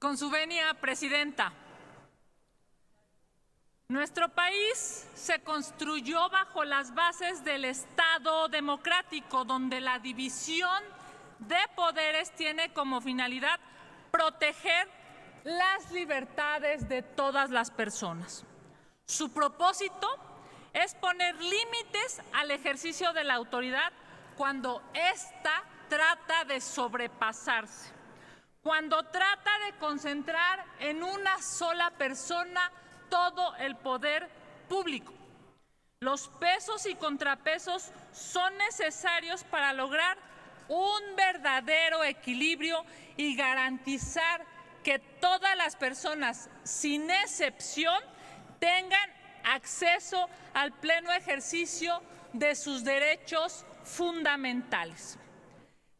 Con su venia, Presidenta. Nuestro país se construyó bajo las bases del Estado democrático, donde la división de poderes tiene como finalidad proteger las libertades de todas las personas. Su propósito es poner límites al ejercicio de la autoridad cuando ésta trata de sobrepasarse, cuando trata de concentrar en una sola persona todo el poder público. Los pesos y contrapesos son necesarios para lograr un verdadero equilibrio y garantizar que todas las personas, sin excepción, tengan acceso al pleno ejercicio de sus derechos fundamentales.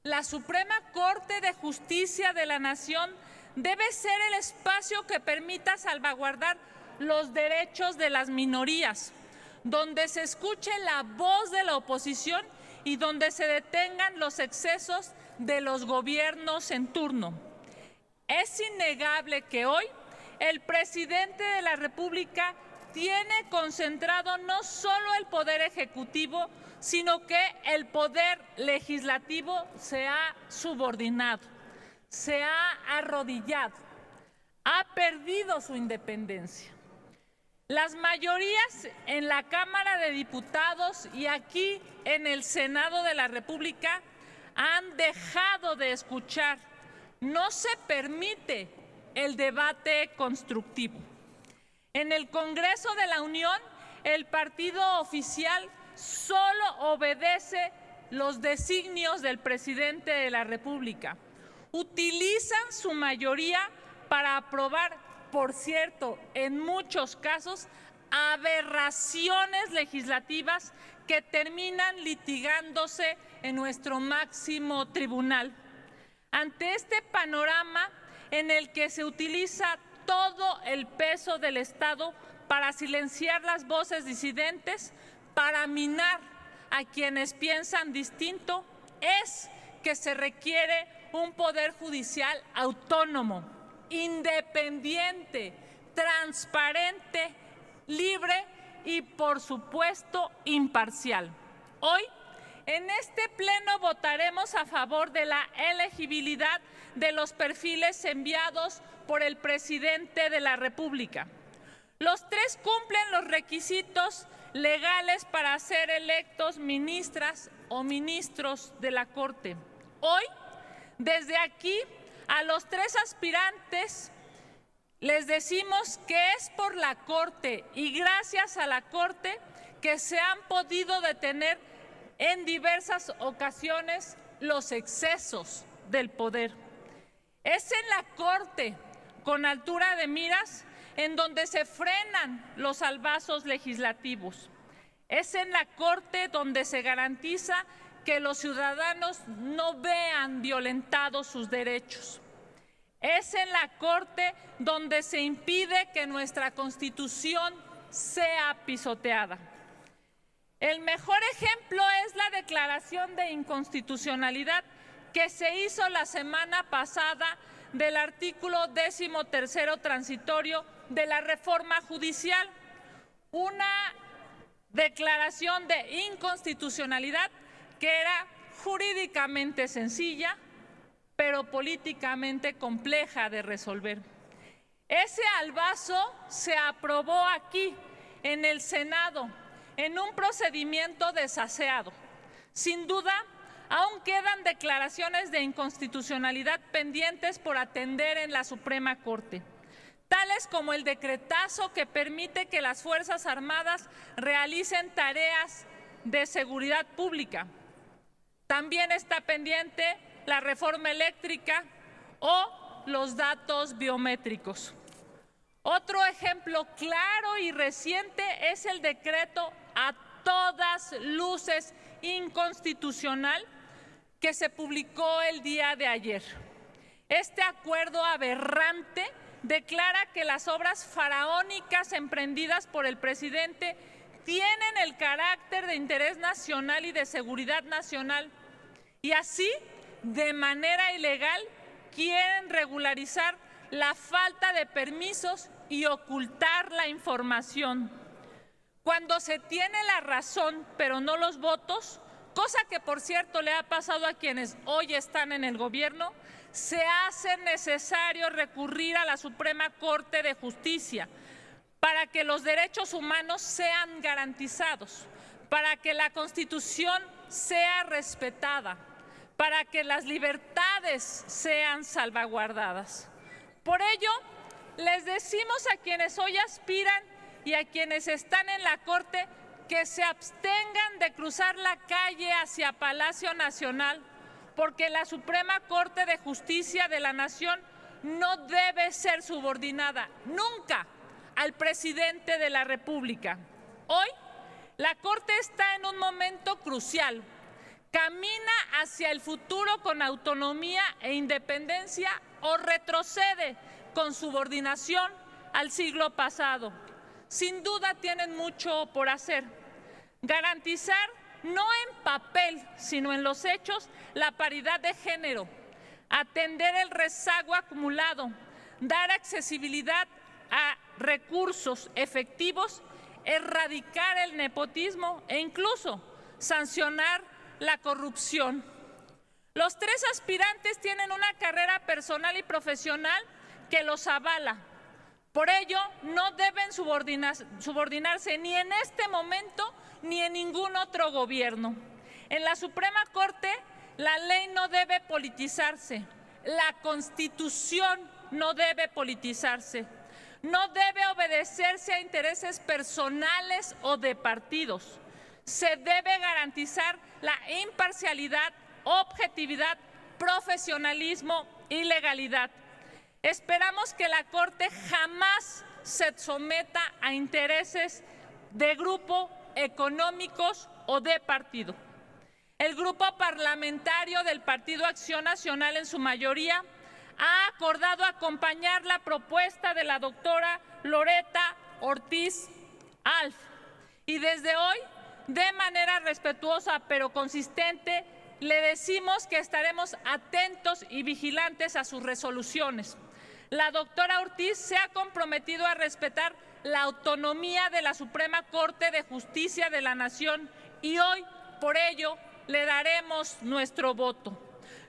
La Suprema Corte de Justicia de la Nación debe ser el espacio que permita salvaguardar los derechos de las minorías, donde se escuche la voz de la oposición y donde se detengan los excesos de los gobiernos en turno. Es innegable que hoy el presidente de la República tiene concentrado no solo el poder ejecutivo, sino que el poder legislativo se ha subordinado, se ha arrodillado, ha perdido su independencia. Las mayorías en la Cámara de Diputados y aquí en el Senado de la República han dejado de escuchar. No se permite el debate constructivo. En el Congreso de la Unión, el partido oficial solo obedece los designios del presidente de la República. Utilizan su mayoría para aprobar, por cierto, en muchos casos, aberraciones legislativas que terminan litigándose en nuestro máximo tribunal. Ante este panorama en el que se utiliza todo el peso del Estado para silenciar las voces disidentes, para minar a quienes piensan distinto, es que se requiere un poder judicial autónomo, independiente, transparente, libre y, por supuesto, imparcial. Hoy, en este pleno votaremos a favor de la elegibilidad de los perfiles enviados por el presidente de la República. Los tres cumplen los requisitos legales para ser electos ministras o ministros de la Corte. Hoy, desde aquí, a los tres aspirantes les decimos que es por la Corte y gracias a la Corte que se han podido detener en diversas ocasiones los excesos del poder. Es en la Corte, con altura de miras, en donde se frenan los albazos legislativos. Es en la Corte donde se garantiza que los ciudadanos no vean violentados sus derechos. Es en la Corte donde se impide que nuestra Constitución sea pisoteada. El mejor ejemplo es la declaración de inconstitucionalidad que se hizo la semana pasada del artículo 13º transitorio de la reforma judicial. Una declaración de inconstitucionalidad que era jurídicamente sencilla, pero políticamente compleja de resolver. Ese albazo se aprobó aquí, en el Senado, en un procedimiento desaseado. Sin duda, aún quedan declaraciones de inconstitucionalidad pendientes por atender en la Suprema Corte, tales como el decretazo que permite que las Fuerzas Armadas realicen tareas de seguridad pública. También está pendiente la reforma eléctrica o los datos biométricos. Otro ejemplo claro y reciente es el decreto a todas luces inconstitucional que se publicó el día de ayer. Este acuerdo aberrante declara que las obras faraónicas emprendidas por el presidente tienen el carácter de interés nacional y de seguridad nacional y así, de manera ilegal, quieren regularizar la falta de permisos y ocultar la información. Cuando se tiene la razón, pero no los votos, cosa que por cierto le ha pasado a quienes hoy están en el gobierno, se hace necesario recurrir a la Suprema Corte de Justicia para que los derechos humanos sean garantizados, para que la Constitución sea respetada, para que las libertades sean salvaguardadas. Por ello, les decimos a quienes hoy aspiran y a quienes están en la Corte que se abstengan de cruzar la calle hacia Palacio Nacional, porque la Suprema Corte de Justicia de la Nación no debe ser subordinada nunca al presidente de la República. Hoy, la Corte está en un momento crucial. Camina hacia el futuro con autonomía e independencia o retrocede con subordinación al siglo pasado. Sin duda tienen mucho por hacer. Garantizar, no en papel, sino en los hechos, la paridad de género, atender el rezago acumulado, dar accesibilidad a recursos efectivos, erradicar el nepotismo e incluso sancionar la corrupción. Los tres aspirantes tienen una carrera personal y profesional que los avala. Por ello, no deben subordinarse ni en este momento ni en ningún otro gobierno. En la Suprema Corte, la ley no debe politizarse, la Constitución no debe politizarse, no debe obedecerse a intereses personales o de partidos. Se debe garantizar la imparcialidad, objetividad, profesionalismo y legalidad. Esperamos que la Corte jamás se someta a intereses de grupo, económicos o de partido. El grupo parlamentario del Partido Acción Nacional, en su mayoría, ha acordado acompañar la propuesta de la doctora Loretta Ortiz Alf. Y desde hoy, de manera respetuosa pero consistente, le decimos que estaremos atentos y vigilantes a sus resoluciones. La doctora Ortiz se ha comprometido a respetar la autonomía de la Suprema Corte de Justicia de la Nación y hoy, por ello, le daremos nuestro voto.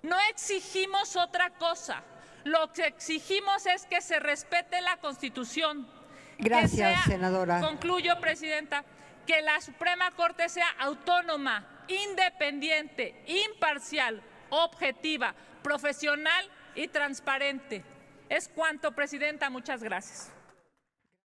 No exigimos otra cosa. Lo que exigimos es que se respete la Constitución. Gracias, senadora. Concluyo, Presidenta, que la Suprema Corte sea autónoma, independiente, imparcial, objetiva, profesional y transparente. Es cuanto, Presidenta. Muchas gracias.